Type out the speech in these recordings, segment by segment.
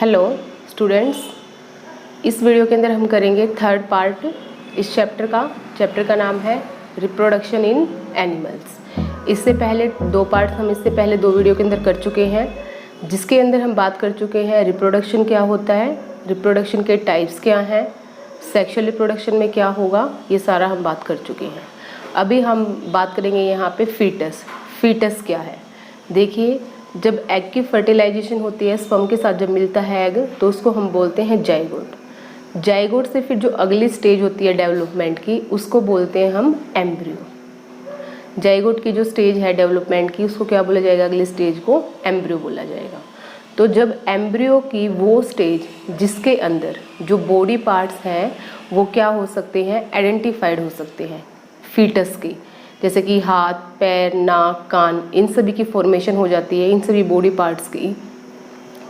Hello students, इस video के अंदर हम करेंगे थर्ड पार्ट इस चैप्टर का नाम है रिप्रोडक्शन इन एनिमल्स। इससे पहले दो पार्ट हम इससे पहले दो वीडियो के अंदर कर चुके हैं, जिसके अंदर हम बात कर चुके हैं रिप्रोडक्शन क्या होता है, रिप्रोडक्शन के टाइप्स क्या हैं, सेक्सुअल रिप्रोडक्शन में क्या होगा, ये सारा हम बात कर चुके हैं। अभी हम बात करेंगे यहाँ पे फीटस क्या है। देखिए, जब एग की फर्टिलाइजेशन होती है, स्पर्म के साथ जब मिलता है एग, तो उसको हम बोलते हैं जाइगोट। जाइगोट से फिर जो अगली स्टेज होती है डेवलपमेंट की, उसको बोलते हैं हम एम्ब्रियो। जाइगोट की जो स्टेज है डेवलपमेंट की, उसको क्या बोला जाएगा, अगली स्टेज को एम्ब्रियो बोला जाएगा। तो जब एम्ब्रियो की वो स्टेज जिसके अंदर जो बॉडी पार्ट्स हैं वो क्या हो सकते हैं, आइडेंटिफाइड हो सकते हैं फीटस की, जैसे कि हाथ, पैर, नाक, कान, इन सभी की फॉर्मेशन हो जाती है, इन सभी बॉडी पार्ट्स की।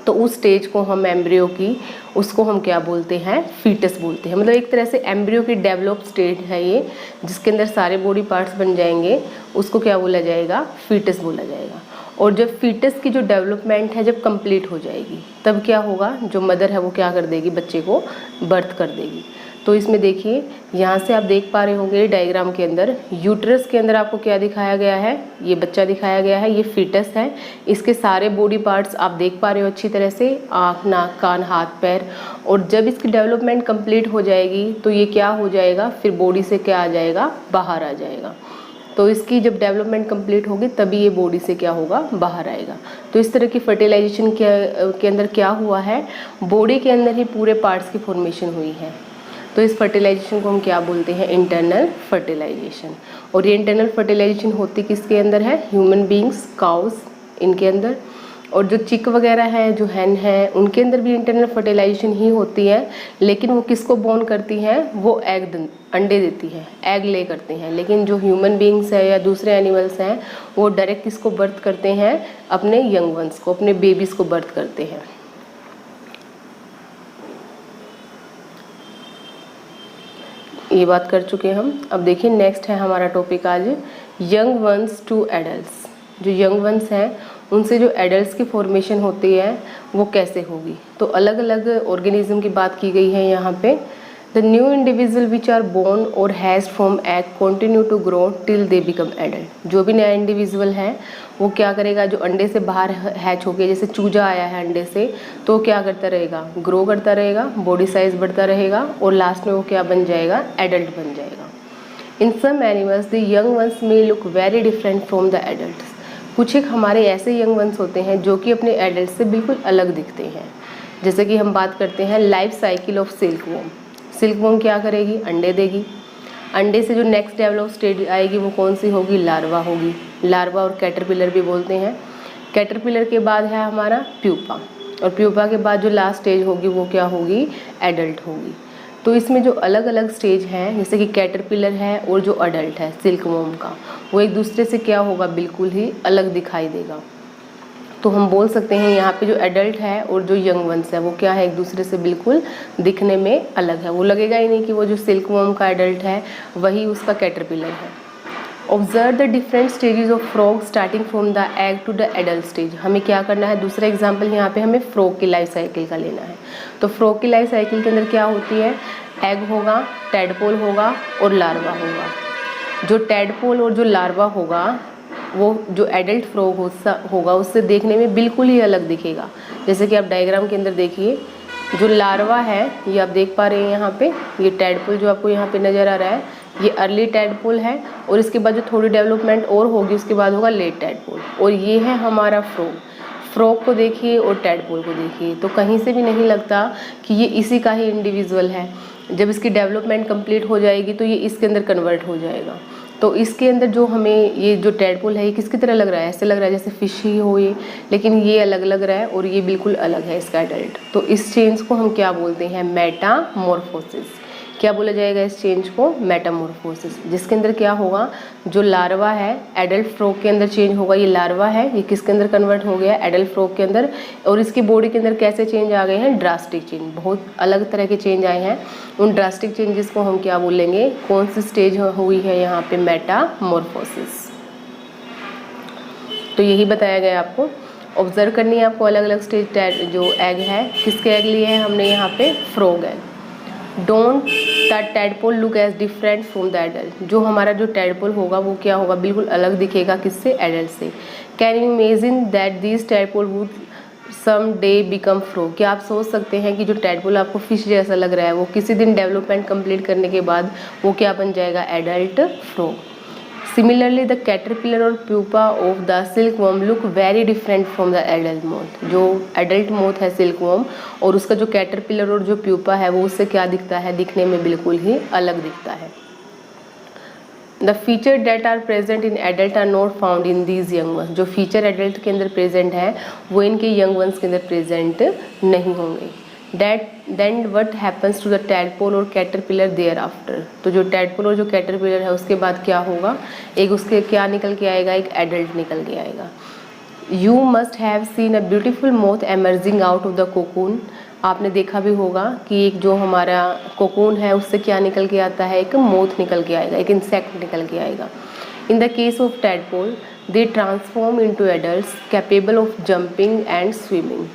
तो उस स्टेज को हम एम्ब्रियो की, उसको हम क्या बोलते हैं, फीटस बोलते हैं। मतलब एक तरह से एम्ब्रियो की डेवलप स्टेज है ये, जिसके अंदर सारे बॉडी पार्ट्स बन जाएंगे, उसको क्या बोला जाएगा, फीटस बोला जाएगा। और जब फीटस की जो डेवलपमेंट है जब कंप्लीट हो जाएगी, तब क्या होगा, जो मदर है वो क्या कर देगी, बच्चे को बर्थ कर देगी। तो इसमें देखिए, यहाँ से आप देख पा रहे होंगे डायग्राम के अंदर, यूट्रस के अंदर आपको क्या दिखाया गया है, ये बच्चा दिखाया गया है, ये फीटस है। इसके सारे बॉडी पार्ट्स आप देख पा रहे हो अच्छी तरह से, आँख, नाक, कान, हाथ, पैर। और जब इसकी डेवलपमेंट कंप्लीट हो जाएगी तो ये क्या हो जाएगा, फिर बॉडी से क्या आ जाएगा, बाहर आ जाएगा। तो इसकी जब डेवलपमेंट कंप्लीट होगी तभी ये बॉडी से क्या होगा, बाहर आएगा। तो इस तरह की फर्टिलाइजेशन के अंदर क्या हुआ है, बॉडी के अंदर ही पूरे पार्ट्स की फॉर्मेशन हुई है। तो इस फर्टिलाइजेशन को हम क्या बोलते हैं, इंटरनल फर्टिलाइजेशन। और ये इंटरनल फर्टिलाइजेशन होती किसके अंदर है, ह्यूमन बींग्स, काउस, इनके अंदर। और जो चिक वगैरह है, जो हैन है, उनके अंदर भी इंटरनल फर्टिलाइजेशन ही होती है। लेकिन वो किसको बोर्न करती हैं, वो अंडे देती है, एग ले करते हैं। लेकिन जो ह्यूमन बींग्स है या दूसरे एनिमल्स हैं, वो डायरेक्ट किसको बर्थ करते हैं, अपने यंग वंस को, अपने बेबीज़ को बर्थ करते हैं। ये बात कर चुके हैं हम। अब देखिए नेक्स्ट है हमारा टॉपिक आज, यंग वंस टू एडल्ट्स। जो यंग वंस हैं उनसे जो एडल्ट्स की फॉर्मेशन होती है वो कैसे होगी। तो अलग अलग ऑर्गेनिज्म की बात की गई है यहाँ पे। The new individual which are born और has from egg continue to grow till they become adult. जो भी नया इंडिविजुअल है वो क्या करेगा, जो अंडे से बाहर हैच हो गया, जैसे चूजा आया है अंडे से, तो क्या करता रहेगा, ग्रो करता रहेगा, बॉडी साइज बढ़ता रहेगा, और लास्ट में वो क्या बन जाएगा, एडल्ट बन जाएगा। In some animals the young ones may look very different from the adults. कुछ एक हमारे ऐसे यंग वंस होते हैं जो कि अपने एडल्ट से बिल्कुल अलग दिखते हैं। जैसे कि हम बात करते हैं life cycle of silk worm. Silk worm क्या करेगी, अंडे देगी। अंडे से जो नेक्स्ट डेवलप स्टेज आएगी वो कौन सी होगी, लार्वा होगी। लार्वा और कैटरपिलर भी बोलते हैं। कैटरपिलर के बाद है हमारा प्यूपा, और प्यूपा के बाद जो लास्ट स्टेज होगी वो क्या होगी, एडल्ट होगी। तो इसमें जो अलग अलग स्टेज हैं, जैसे कि कैटरपिलर है और जो अडल्ट है सिल्क वॉर्म का, वो एक दूसरे से क्या होगा, बिल्कुल ही अलग दिखाई देगा। तो हम बोल सकते हैं यहाँ पे जो एडल्ट है और जो यंग वंस है वो क्या है, एक दूसरे से बिल्कुल दिखने में अलग है। वो लगेगा ही नहीं कि वो जो सिल्क वॉर्म का एडल्ट है वही उसका कैटरपिलर है। Observe the different stages of frog starting from the egg to the adult stage. हमें क्या करना है, दूसरा एग्जाम्पल यहाँ पे हमें फ्रॉग की लाइफ साइकिल का लेना है। तो फ्रॉग की लाइफ साइकिल के अंदर क्या होती है, एग होगा, टैडपोल होगा और लार्वा होगा। जो टैडपोल और जो लार्वा होगा वो जो एडल्ट फ्रॉग होगा उससे देखने में बिल्कुल ही अलग दिखेगा। जैसे कि आप डायग्राम के अंदर देखिए, जो लार्वा है ये आप देख पा रहे हैं यहाँ पे, ये टैडपोल जो आपको यहाँ पे नज़र आ रहा है, ये अर्ली टैडपोल है। और इसके बाद जो थोड़ी डेवलपमेंट और होगी उसके बाद होगा लेट टैडपोल। और ये है हमारा फ्रॉग। फ्रॉग को देखिए और टैडपोल को देखिए, तो कहीं से भी नहीं लगता कि ये इसी का ही इंडिविजुअल है। जब इसकी डेवलपमेंट कंप्लीट हो जाएगी तो ये इसके अंदर कन्वर्ट हो जाएगा। तो इसके अंदर जो हमें ये जो टैडपोल है ये किसकी तरह लग रहा है, ऐसे लग रहा है जैसे फिश ही हो ये, लेकिन ये अलग लग रहा है और ये बिल्कुल अलग है इसका एडल्ट। तो इस चेंज को हम क्या बोलते हैं, मेटामॉर्फोसिस। क्या बोला जाएगा इस चेंज को, मेटामॉर्फोसिस। जिसके अंदर क्या होगा, जो लार्वा है एडल्ट फ्रॉग के अंदर चेंज होगा। ये लार्वा है, ये किसके अंदर कन्वर्ट हो गया, एडल्ट फ्रॉग के अंदर। और इसकी बॉडी के अंदर कैसे चेंज आ गए हैं, ड्रास्टिक चेंज, बहुत अलग तरह के चेंज आए हैं। उन ड्रास्टिक चेंजेस को हम क्या बोलेंगे, कौन सी स्टेज हुई है यहाँ पे, मेटामॉर्फोसिस। तो यही बताया गया आपको। ऑब्जर्व करनी है आपको अलग अलग स्टेज जो एग है, किसके एग लिए हैं हमने यहाँ पे, frog egg. Don't the tadpole look as different from the adult, जो हमारा जो टैडपोल होगा वो क्या होगा, बिल्कुल अलग दिखेगा किससे, एडल्ट से। Can you imagine that this tadpole would some day become frog, क्या आप सोच सकते हैं कि जो टैडपोल आपको फिश जैसा लग रहा है वो किसी दिन डेवलपमेंट कंप्लीट करने के बाद वो क्या बन जाएगा, adult frog. Similarly the caterpillar और pupa of the silkworm look very different from the adult moth, जो एडल्ट मोथ है सिल्कवर्म और उसका जो कैटरपिलर और जो प्यूपा है वो उससे क्या दिखता है, दिखने में बिल्कुल ही अलग दिखता है। The feature that are present in adult are not found in these young ones, जो फीचर एडल्ट के अंदर प्रेजेंट है वो इनके यंग वंस के अंदर प्रेजेंट नहीं होंगे। Then what happens to the tadpole और कैटरपिलर देयर आफ्टर, तो जो टैडपोल और जो कैटरपिलर है उसके बाद क्या होगा, एक उसके क्या निकल के आएगा, एक एडल्ट निकल के आएगा। You must have seen a beautiful moth emerging out of the cocoon, आपने देखा भी होगा कि एक जो हमारा कोकून है उससे क्या निकल के आता है, एक मोथ निकल के आएगा, एक इंसेक्ट निकल के आएगा। In the case of tadpole they transform into adults capable of jumping and swimming,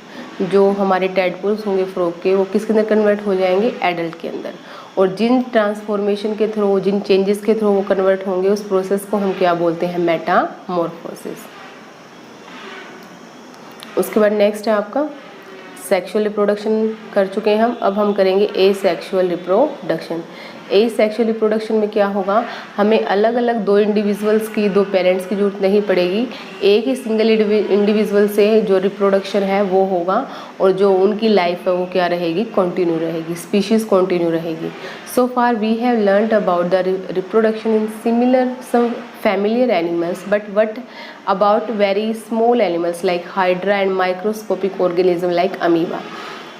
जो हमारे टैडपोल्स होंगे फ्रॉग के वो किसके अंदर कन्वर्ट हो जाएंगे, एडल्ट के अंदर। और जिन ट्रांसफॉर्मेशन के थ्रू, जिन चेंजेस के थ्रू वो कन्वर्ट होंगे उस प्रोसेस को हम क्या बोलते हैं, मेटामॉर्फोसिस। उसके बाद नेक्स्ट है आपका सेक्सुअल रिप्रोडक्शन कर चुके हैं अब हम करेंगे ए सेक्सुअल रिप्रोडक्शन। ए सेक्सुअल रिप्रोडक्शन में क्या होगा, हमें अलग अलग दो इंडिविजुअल्स की, दो पेरेंट्स की जरूरत नहीं पड़ेगी, एक ही सिंगल इंडिविजुअल से जो रिप्रोडक्शन है वो होगा और जो उनकी लाइफ है वो क्या रहेगी, कंटिन्यू रहेगी, स्पीशीज़ कंटिन्यू रहेगी। So far we have learned about the reproduction in similar some familiar animals, but what about very small animals like hydra and microscopic organism like amoeba।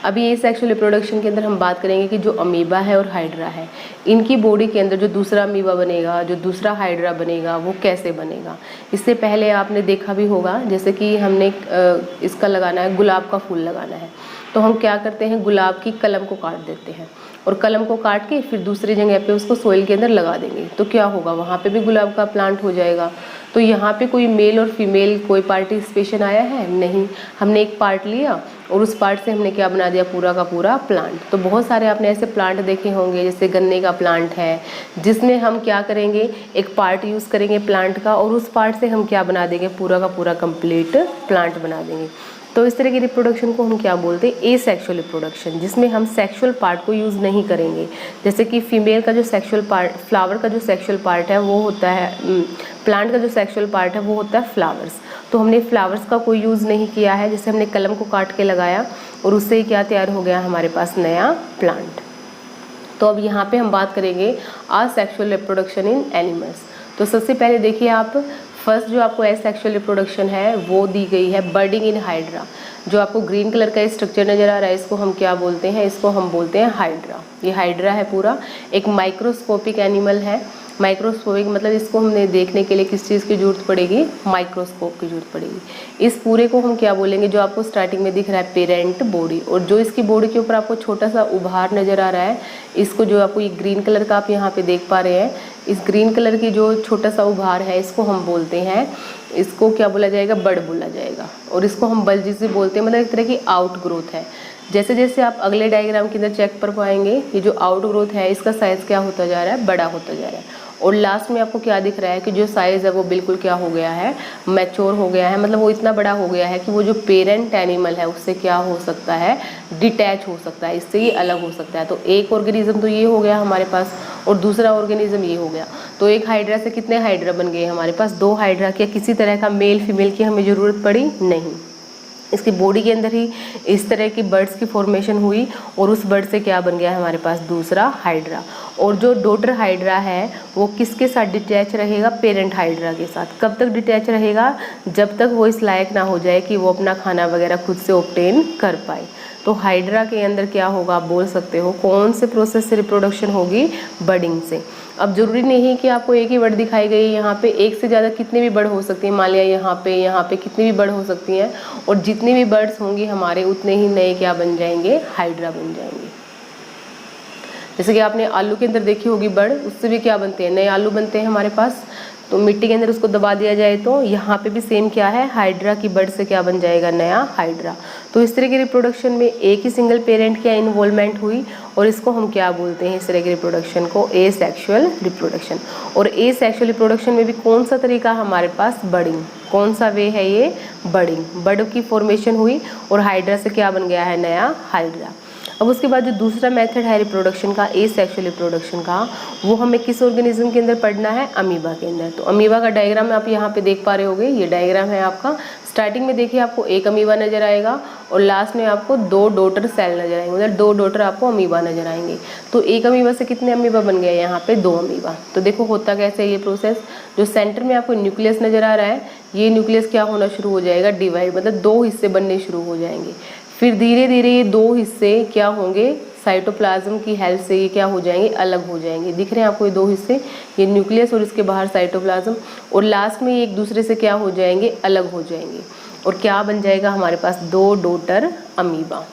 अभी ये सेक्सुअल रिप्रोडक्शन के अंदर हम बात करेंगे कि जो अमीबा है और हाइड्रा है, इनकी बॉडी के अंदर जो दूसरा अमीबा बनेगा, जो दूसरा हाइड्रा बनेगा, वो कैसे बनेगा। इससे पहले आपने देखा भी होगा, जैसे कि हमने इसका लगाना है, गुलाब का फूल लगाना है, तो हम क्या करते हैं, गुलाब की कलम को काट देते हैं और कलम को काट के फिर दूसरी जगह पे उसको सोइल के अंदर लगा देंगे, तो क्या होगा, वहाँ पे भी गुलाब का प्लांट हो जाएगा। तो यहाँ पे कोई मेल और फीमेल कोई पार्टिसिपेशन आया है, नहीं, हमने एक पार्ट लिया और उस पार्ट से हमने क्या बना दिया, पूरा का पूरा प्लांट। तो बहुत सारे आपने ऐसे प्लांट देखे होंगे, जैसे गन्ने का प्लांट है, जिसमें हम क्या करेंगे, एक पार्ट यूज़ करेंगे प्लांट का और उस पार्ट से हम क्या बना देंगे, पूरा का पूरा कंप्लीट प्लांट बना देंगे। तो इस तरह की रिप्रोडक्शन को हम क्या बोलते हैं, ए सेक्सुअल रिप्रोडक्शन, जिसमें हम सेक्सुअल पार्ट को यूज़ नहीं करेंगे। जैसे कि फीमेल का जो सेक्सुअल पार्ट, फ्लावर का जो सेक्सुअल पार्ट है वो होता है, प्लांट का जो सेक्सुअल पार्ट है वो होता है फ्लावर्स, तो हमने फ्लावर्स का कोई यूज़ नहीं किया है। जैसे हमने कलम को काट के लगाया और उससे ही क्या तैयार हो गया, हमारे पास नया प्लांट। तो अब यहाँ पे हम बात करेंगे असेक्सुअल रिप्रोडक्शन इन एनिमल्स। तो सबसे पहले देखिए आप, फर्स्ट जो आपको एसेक्सुअल रिप्रोडक्शन है वो दी गई है बर्डिंग इन हाइड्रा। जो आपको ग्रीन कलर का स्ट्रक्चर नज़र आ रहा है, इसको हम क्या बोलते हैं, इसको हम बोलते हैं हाइड्रा। ये हाइड्रा है पूरा, एक माइक्रोस्कोपिक एनिमल है। माइक्रोस्कोपिक मतलब इसको हमने देखने के लिए किस चीज़ की ज़रूरत पड़ेगी, माइक्रोस्कोप की ज़रूरत पड़ेगी। इस पूरे को हम क्या बोलेंगे, जो आपको स्टार्टिंग में दिख रहा है पेरेंट बॉडी, और जो इसकी बॉडी के ऊपर आपको छोटा सा उभार नज़र आ रहा है, इसको जो आपको ये ग्रीन कलर का आप यहाँ पे देख पा रहे हैं, इस ग्रीन कलर की जो छोटा सा उभार है इसको हम बोलते हैं, इसको क्या बोला जाएगा, बड बोला जाएगा। और इसको हम बल्जिस बोलते हैं, मतलब एक तरह की आउट ग्रोथ है। जैसे जैसे आप अगले डायग्राम के अंदर चेक कर पाएंगे, ये जो आउट ग्रोथ है इसका साइज़ क्या होता जा रहा है, बड़ा होता जा रहा है। और लास्ट में आपको क्या दिख रहा है कि जो साइज़ है वो बिल्कुल क्या हो गया है, मैच्योर हो गया है, मतलब वो इतना बड़ा हो गया है कि वो जो पेरेंट एनिमल है उससे क्या हो सकता है, डिटैच हो सकता है, इससे ये अलग हो सकता है। तो एक ऑर्गेनिज्म तो ये हो गया हमारे पास और दूसरा ऑर्गेनिज्म ये हो गया। तो एक हाइड्रा से कितने हाइड्रा बन गए हमारे पास, 2 हाइड्रा की। किसी तरह का मेल फीमेल की हमें ज़रूरत पड़ी नहीं, इसकी बॉडी के अंदर ही इस तरह की बर्ड्स की फॉर्मेशन हुई और उस बर्ड से क्या बन गया हमारे पास, दूसरा हाइड्रा। और जो डॉटर हाइड्रा है वो किसके साथ डिटैच रहेगा, पेरेंट हाइड्रा के साथ। कब तक डिटैच रहेगा, जब तक वो इस लायक ना हो जाए कि वो अपना खाना वगैरह खुद से ऑब्टेन कर पाए। तो हाइड्रा के अंदर क्या होगा, आप बोल सकते हो कौन से प्रोसेस से रिप्रोडक्शन होगी, बर्डिंग से। अब जरूरी नहीं कि आपको एक ही बर्ड दिखाई गई, यहाँ पे एक से ज़्यादा कितनी भी बर्ड हो सकती हैं। मान लिया यहाँ पे कितनी भी बर्ड हो सकती हैं, और जितनी भी बर्ड्स होंगी हमारे उतने ही नए क्या बन जाएंगे, हाइड्रा बन जाएंगे। जैसे कि आपने आलू के अंदर देखी होगी बर्ड, उससे भी क्या बनते हैं, नए आलू बनते हैं हमारे पास। तो मिट्टी के अंदर उसको दबा दिया जाए तो यहाँ पे भी सेम क्या है, हाइड्रा की बर्ड से क्या बन जाएगा, नया हाइड्रा। तो इस तरह के रिप्रोडक्शन में एक ही सिंगल पेरेंट की इन्वॉल्वमेंट हुई और इसको हम क्या बोलते हैं, इस तरह के रिप्रोडक्शन को एसेक्सुअल रिप्रोडक्शन। और एसेक्सुअल रिप्रोडक्शन में भी कौन सा तरीका हमारे पास, बर्डिंग। कौन सा वे है ये, बर्डिंग। बर्ड की फॉर्मेशन हुई और हाइड्रा से क्या बन गया है, नया हाइड्रा। अब उसके बाद जो दूसरा मेथड है रिप्रोडक्शन का, एसेक्सुअल रिप्रोडक्शन का, वो हमें किस ऑर्गेनिज्म के अंदर पढ़ना है, अमीबा के अंदर। तो अमीबा का डायग्राम आप यहाँ पे देख पा रहे होगे, ये डायग्राम है आपका। स्टार्टिंग में देखिए आपको एक अमीबा नजर आएगा और लास्ट में आपको 2 डॉटर सेल नजर आएंगे, मतलब 2 डॉटर आपको अमीबा नजर आएंगे। तो एक अमीबा से कितने अमीबा बन गए, यहाँ पे 2 अमीबा। तो देखो होता कैसे है ये प्रोसेस, जो सेंटर में आपको न्यूक्लियस नजर आ रहा है, ये न्यूक्लियस क्या होना शुरू हो जाएगा, डिवाइड, मतलब 2 हिस्से बनने शुरू हो जाएंगे। फिर धीरे धीरे ये 2 हिस्से क्या होंगे, साइटोप्लाज्म की हेल्प से ये क्या हो जाएंगे, अलग हो जाएंगे। दिख रहे हैं आपको ये 2 हिस्से, ये न्यूक्लियस और इसके बाहर साइटोप्लाज्म, और लास्ट में ये एक दूसरे से क्या हो जाएंगे, अलग हो जाएंगे। और क्या बन जाएगा हमारे पास, 2 डॉटर अमीबा।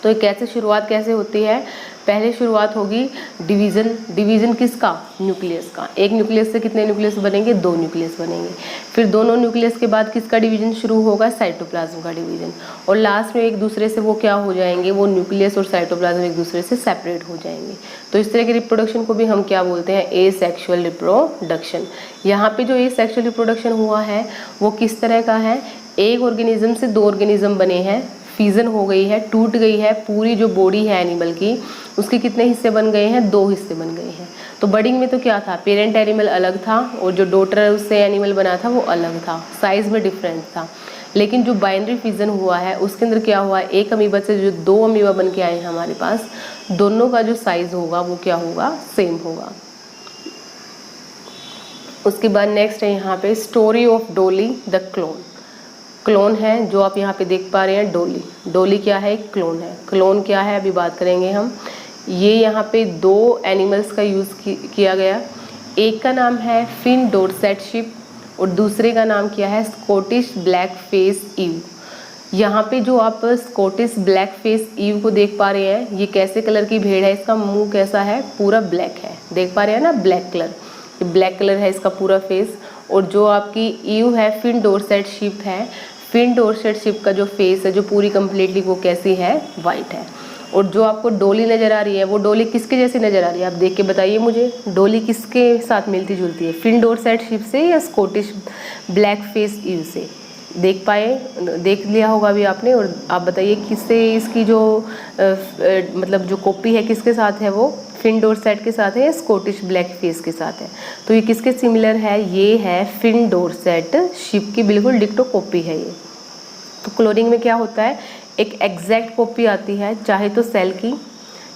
तो ये कैसे शुरुआत कैसे होती है, पहले शुरुआत होगी डिवीज़न। डिवीज़न किसका, न्यूक्लियस का। एक न्यूक्लियस से कितने न्यूक्लियस बनेंगे, 2 न्यूक्लियस बनेंगे। फिर दोनों न्यूक्लियस के बाद किसका डिवीज़न शुरू होगा, साइटोप्लाज्म का डिवीज़न। और लास्ट में एक दूसरे से वो क्या हो जाएंगे, वो न्यूक्लियस और साइटोप्लाज्म एक दूसरे से सेपरेट हो जाएंगे। तो इस तरह के रिप्रोडक्शन को भी हम क्या बोलते हैं, एसेक्सुअल रिप्रोडक्शन। यहाँ पे जो एसेक्सुअल रिप्रोडक्शन हुआ है वो किस तरह का है, एक ऑर्गेनिज्म से 2 ऑर्गेनिज्म बने हैं, फ्यूजन हो गई है, टूट गई है, पूरी जो बॉडी है एनिमल की उसके कितने हिस्से बन गए हैं, 2 हिस्से बन गए हैं। तो बर्डिंग में तो क्या था, पेरेंट एनिमल अलग था और जो डॉटर उससे एनिमल बना था वो अलग था, साइज में डिफरेंस था। लेकिन जो बाइनरी फ्यूजन हुआ है उसके अंदर क्या हुआ है, एक अमीबा से जो 2 अमीबा बन के आए हैं हमारे पास, दोनों का जो साइज होगा वो क्या होगा, सेम होगा। उसके बाद नेक्स्ट है यहाँ पे स्टोरी ऑफ डोली द क्लोन। क्लोन है जो आप यहाँ पे देख पा रहे हैं, डोली। डोली क्या है, क्लोन है। क्लोन क्या है अभी बात करेंगे हम। ये यहाँ पे 2 एनिमल्स का यूज़ किया गया। एक का नाम है फिन डोरसेट शिप और दूसरे का नाम क्या है, स्कॉटिश ब्लैक फेस ईव। यहाँ पे जो आप स्कॉटिश ब्लैक फेस ईव को देख पा रहे हैं, ये कैसे कलर की भेड़ है, इसका मुंह कैसा है, पूरा ब्लैक है, देख पा रहे हैं ना, ब्लैक कलर, ये ब्लैक कलर है इसका पूरा फेस। और जो आपकी ईव है, फिन डोरसेट शिप है, फिन डोरसेट शिप का जो फेस है, जो पूरी कंप्लीटली वो कैसी है, वाइट है। और जो आपको डोली नज़र आ रही है वो डोली किसके जैसी नज़र आ रही है, आप देख के बताइए मुझे, डोली किसके साथ मिलती जुलती है, फिन डोरसेट शिप से या स्कॉटिश ब्लैक फेस ईव से। देख पाए, देख लिया होगा अभी आपने, और आप बताइए किससे इसकी जो मतलब जो कॉपी है किसके साथ है, वो फिन डोरसेट के साथ है या स्कॉटिश ब्लैक फेस के साथ है। तो ये किसके सिमिलर है, ये है फिन डोरसेट शिप की बिल्कुल डिक्टो कॉपी है ये। तो क्लोनिंग में क्या होता है, एक एग्जैक्ट कॉपी आती है, चाहे तो सेल की,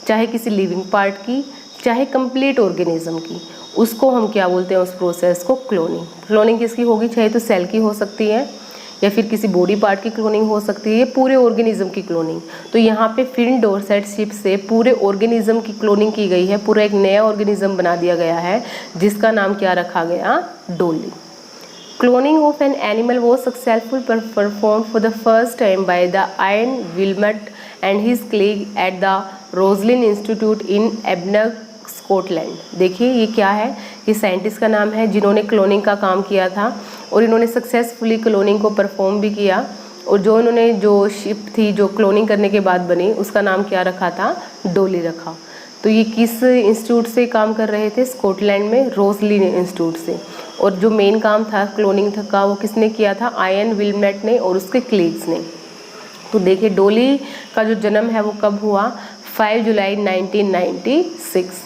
चाहे किसी लिविंग पार्ट की, चाहे कंप्लीट ऑर्गेनिज्म की, उसको हम क्या बोलते हैं, उस प्रोसेस को क्लोनिंग। क्लोनिंग किसकी होगी, चाहे तो सेल की हो सकती है या फिर किसी बॉडी पार्ट की क्लोनिंग हो सकती है, पूरे ऑर्गेनिज्म की क्लोनिंग। तो यहाँ पे फिन डोरसेट शिप से पूरे ऑर्गेनिज्म की क्लोनिंग की गई है, पूरा एक नया ऑर्गेनिज्म बना दिया गया है जिसका नाम क्या रखा गया, डोली। Cloning of an animal was successful performed for the first time by the Ian Wilmot and his colleague at the Roslin Institute in Edinburgh, Scotland. देखिए ये क्या है, ये साइंटिस्ट का नाम है जिन्होंने क्लोनिंग का काम किया था और इन्होंने सक्सेसफुली क्लोनिंग को परफॉर्म भी किया। और जो इन्होंने जो शिप थी जो क्लोनिंग करने के बाद बनी, उसका नाम क्या रखा था, डोली रखा। तो ये किस इंस्टीट्यूट से काम कर रहे थे, स्कॉटलैंड में रोजलिन इंस्टीट्यूट से। और जो मेन काम था क्लोनिंग का वो किसने किया था, आयन विलमेट ने और उसके कलीग्स ने। तो देखिए डोली का जो जन्म है वो कब हुआ, 5 July 1996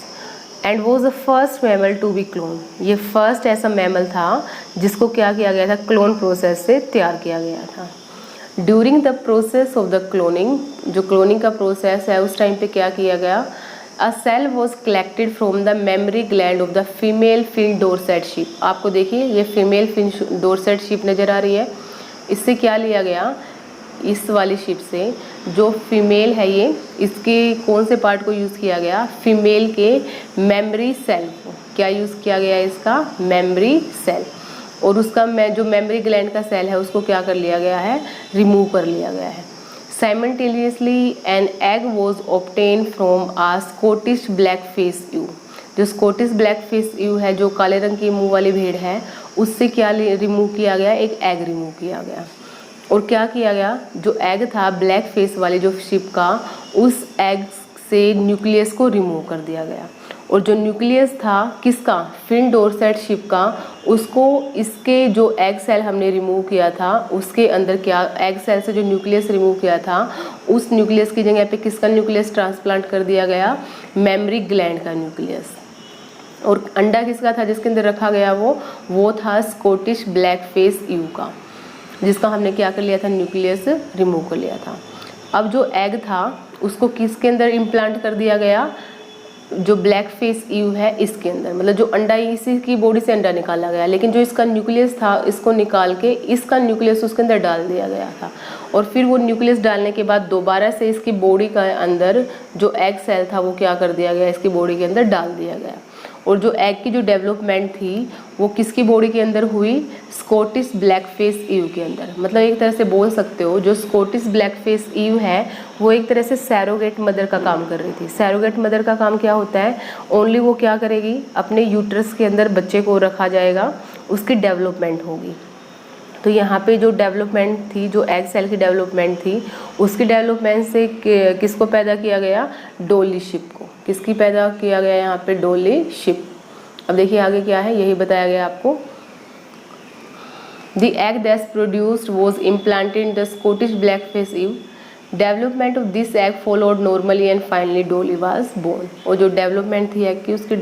and was the first mammal to be clone. ये फर्स्ट ऐसा मैमल था जिसको क्या किया गया था, क्लोन प्रोसेस से तैयार किया गया था। During the process of the cloning, जो क्लोनिंग का प्रोसेस है उस टाइम पे क्या किया गया, A cell was collected from the mammary gland of the female fin Dorset sheep। आपको देखिए ये फीमेल फिन डोरसेट sheep नज़र आ रही है। इससे क्या लिया गया, इस वाली शिप से जो फीमेल है ये, इसके कौन से पार्ट को यूज़ किया गया, फीमेल के मेमरी सेल को क्या यूज़ किया गया, इसका मेमरी सेल। और उसका जो मेमरी ग्लैंड का सेल है उसको क्या कर लिया गया है, रिमूव कर लिया गया है। Simultaneously, an egg was obtained from a Scottish blackface ewe। जो स्कॉटिश ब्लैक फिश ईव है, जो काले रंग की मुंह वाली भेड़ है, उससे क्या रिमूव किया गया, एक एग रिमूव किया गया। और क्या किया गया, जो एग था ब्लैक फेस वाले जो शिप का, उस एग से न्यूक्लियस को रिमूव कर दिया गया। और जो न्यूक्लियस था किसका, फिन डोरसेट शिप का, उसको इसके जो एग सेल हमने रिमूव किया था उसके अंदर क्या, एग सेल से जो न्यूक्लियस रिमूव किया था उस न्यूक्लियस की जगह पे किसका न्यूक्लियस ट्रांसप्लांट कर दिया गया, मेमरी ग्लैंड का न्यूक्लियस। और अंडा किसका था जिसके अंदर रखा गया, वो था स्कॉटिश ब्लैक फेस ईव का, जिसका हमने क्या कर लिया था, न्यूक्लियस रिमूव कर लिया था। अब जो एग था उसको किसके अंदर इम्प्लांट कर दिया गया, जो ब्लैक फेस ईव है इसके अंदर, मतलब जो अंडा, इसी की बॉडी से अंडा निकाला गया, लेकिन जो इसका न्यूक्लियस था इसको निकाल के इसका न्यूक्लियस उसके अंदर डाल दिया गया था। और फिर वो न्यूक्लियस डालने के बाद दोबारा से इसकी बॉडी का अंदर जो एग सेल था वो क्या कर दिया गया, इसकी बॉडी के अंदर डाल दिया गया। और जो एग की जो डेवलपमेंट थी वो किसकी बॉडी के अंदर हुई, स्कॉटिश ब्लैक फेस ईव के अंदर। मतलब एक तरह से बोल सकते हो जो स्कॉटिश ब्लैक फेस ईव है वो एक तरह से सैरोगेट मदर का काम कर रही थी। सैरोगेट मदर का काम क्या होता है, ओनली वो क्या करेगी, अपने यूट्रस के अंदर बच्चे को रखा जाएगा, उसकी डेवलपमेंट होगी। तो यहाँ पे जो डेवलपमेंट थी, जो एग सेल की डेवलपमेंट थी, उसकी डेवलपमेंट से किसको पैदा किया गया, डोली शिप को। किसकी पैदा किया गया यहाँ पे, डोली शिप। अब देखिए आगे क्या है, यही बताया गया आपको। The egg that's produced was implanted in the Scottish blackface eve. Development of this egg followed normally and finally Dolly was born. और जो डेवलपमेंट थी एग की उसके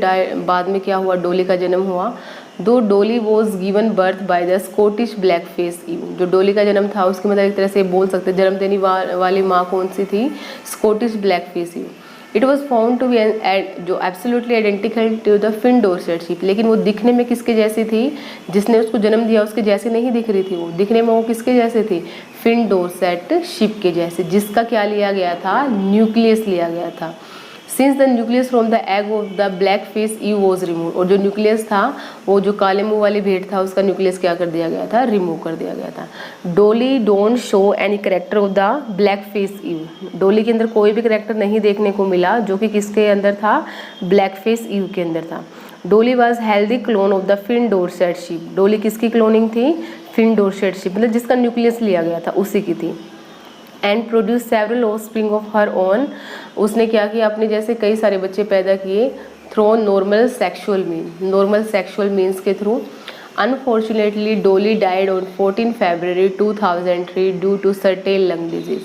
बाद में क्या हुआ, डोली का जन्म हुआ। दो Dolly was given birth by the Scottish black face ewe. जो डोली का जन्म था उसकी मतलब एक तरह से बोल सकते जन्म देने वाली माँ कौन सी थी, Scottish black face ewe. It was found to be जो absolutely identical to the Finn Dorset sheep. लेकिन वो दिखने में किसके जैसी थी, जिसने उसको जन्म दिया उसके जैसी नहीं दिख रही थी, वो दिखने में वो किसके जैसे थी, फिन डोरसेट शिप के जैसे, जिसका क्या लिया गया था, न्यूक्लियस लिया गया था। Since the nucleus from the egg of the black face ewe was remove. और जो न्यूक्लियस था वो जो काले मुंह वाली भेड़ था उसका न्यूक्लियस क्या कर दिया गया था, रिमूव कर दिया गया था। Dolly don't show any character of the black face ewe. Dolly के अंदर कोई भी करेक्टर नहीं देखने को मिला जो कि किसके अंदर था, ब्लैक फेस ईव के अंदर था। Dolly was healthy clone of the Finn Dorset sheep. Dolly किसकी क्लोनिंग थी, फिन डोरसेट शिप, मतलब जिसका न्यूक्लियस लिया गया था उसी की थी। And produce several offspring of her own. उसने क्या किया, अपने जैसे कई सारे बच्चे पैदा किए थ्रू नॉर्मल सेक्सुअल मीन्स के through. Unfortunately Dolly died on 14 February 2003 due to certain lung disease.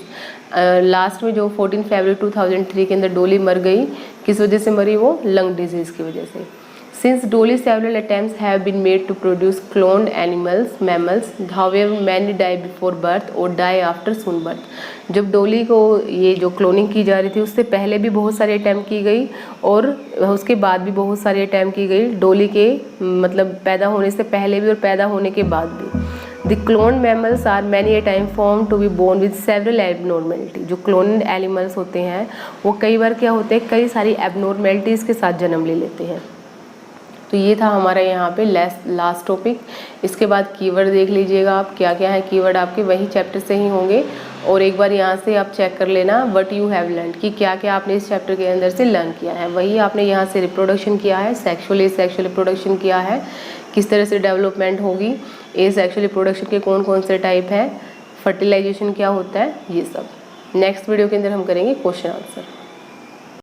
Last में जो 14 फरवरी 2003 के अंदर डोली मर गई, किस वजह से मरी, वो लंग डिजीज की वजह से। Since Dolly, several attempts have been made to produce cloned mammals. However, many die before birth or die after soon birth. जब डोली को ये जो क्लोनिंग की जा रही थी उससे पहले भी बहुत सारे अटैम्प्ट की गई और उसके बाद भी बहुत सारे अटैम्प्ट की गई, डोली के मतलब पैदा होने से पहले भी और पैदा होने के बाद भी। The cloned mammals are many a time formed to be born with several abnormality. जो cloned animals होते हैं वो कई बार क्या होते हैं, कई सारी abnormalities के साथ जन्म ले लेते हैं। तो ये था हमारा यहाँ पे लास्ट टॉपिक। इसके बाद कीवर्ड देख लीजिएगा आप, क्या क्या है कीवर्ड आपके वही चैप्टर से ही होंगे। और एक बार यहाँ से आप चेक कर लेना व्हाट यू हैव लर्न, कि क्या क्या आपने इस चैप्टर के अंदर से लर्न किया है। वही आपने यहाँ से रिप्रोडक्शन किया है, सेक्सुअल रिप्रोडक्शन किया है, किस तरह से डेवलपमेंट होगी, सेक्सुअल रिप्रोडक्शन के कौन कौन से टाइप है, फर्टिलाइजेशन क्या होता है, ये सब। नेक्स्ट वीडियो के अंदर हम करेंगे क्वेश्चन आंसर।